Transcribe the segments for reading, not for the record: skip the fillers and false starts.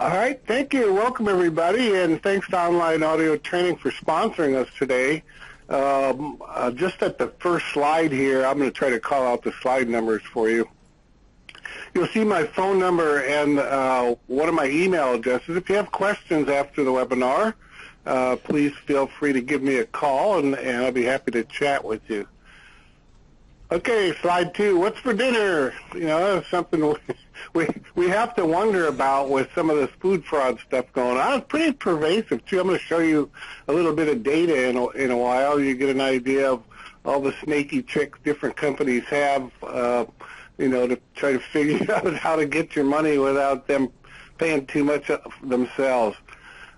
All right, thank you. Welcome, everybody, and thanks to Online Audio Training for sponsoring us today. Just at the first slide here, I'm going to try to call out the slide numbers for you. You'll see my phone number and one of my email addresses. If you have questions after the webinar, please feel free to give me a call, and I'll be happy to chat with you. Okay, slide 2. What's for dinner? You know, that's something we have to wonder about with some of this food fraud stuff going on. It's pretty pervasive, too. I'm going to show you a little bit of data in a while. You get an idea of all the snaky tricks different companies have, you know, to try to figure out how to get your money without them paying too much themselves.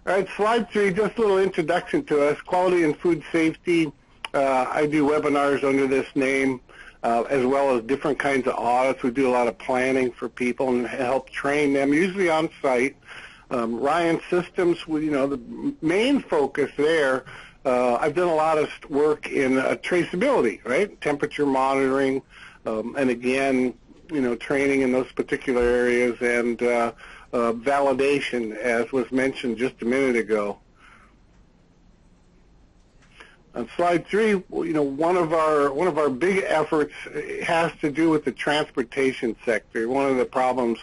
All right, slide 3, just a little introduction to us. Quality and food safety. I do webinars under this name. As well as different kinds of audits. We do a lot of planning for people and help train them, usually on site. Ryan Systems, you know, the main focus there, I've done a lot of work in traceability, right? Temperature monitoring, and again, you know, training in those particular areas, and validation, as was mentioned just a minute ago. On slide 3, you know, one of our big efforts has to do with the transportation sector. One of the problems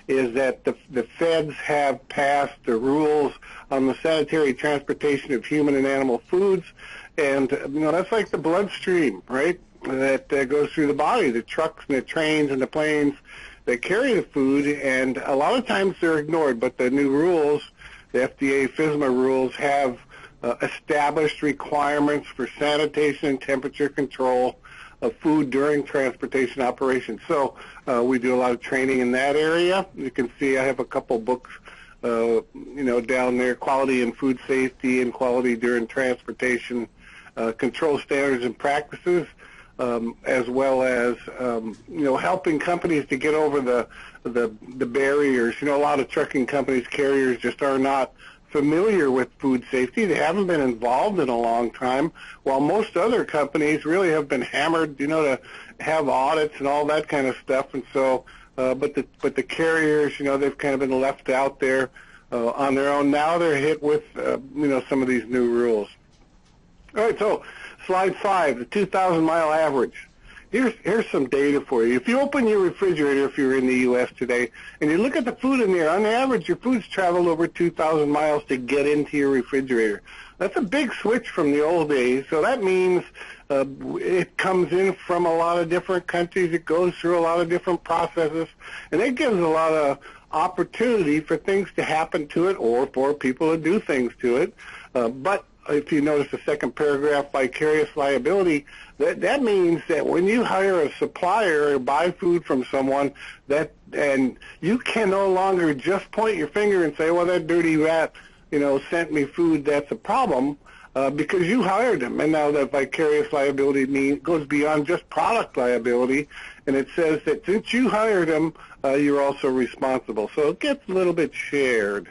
is that the feds have passed the rules on the sanitary transportation of human and animal foods, and you know, that's like the bloodstream, right? That goes through the body, the trucks and the trains and the planes that carry the food, and a lot of times they're ignored. But the new rules, the FDA FSMA rules, have established requirements for sanitation and temperature control of food during transportation operations. So we do a lot of training in that area. You can see I have a couple books, you know, down there: Quality and Food Safety and Quality During Transportation, Control Standards and Practices, as well as you know, helping companies to get over the barriers. You know, a lot of trucking companies, carriers, just are not familiar with food safety. They haven't been involved in a long time, while most other companies really have been hammered, you know, to have audits and all that kind of stuff. And so, but the carriers, you know, they've kind of been left out there on their own. Now they're hit with, you know, some of these new rules. All right, so slide 5, the 2,000-mile average. Here's some data for you. If you open your refrigerator, if you're in the U.S. today, and you look at the food in there, on average, your food's traveled over 2,000 miles to get into your refrigerator. That's a big switch from the old days. So that means it comes in from a lot of different countries. It goes through a lot of different processes, and it gives a lot of opportunity for things to happen to it or for people to do things to it. But if you notice the second paragraph, vicarious liability, that means that when you hire a supplier or buy food from someone, and you can no longer just point your finger and say, well, that dirty rat, you know, sent me food, that's a problem, because you hired them. And now that vicarious liability goes beyond just product liability, and it says that since you hired them, you're also responsible. So it gets a little bit shared.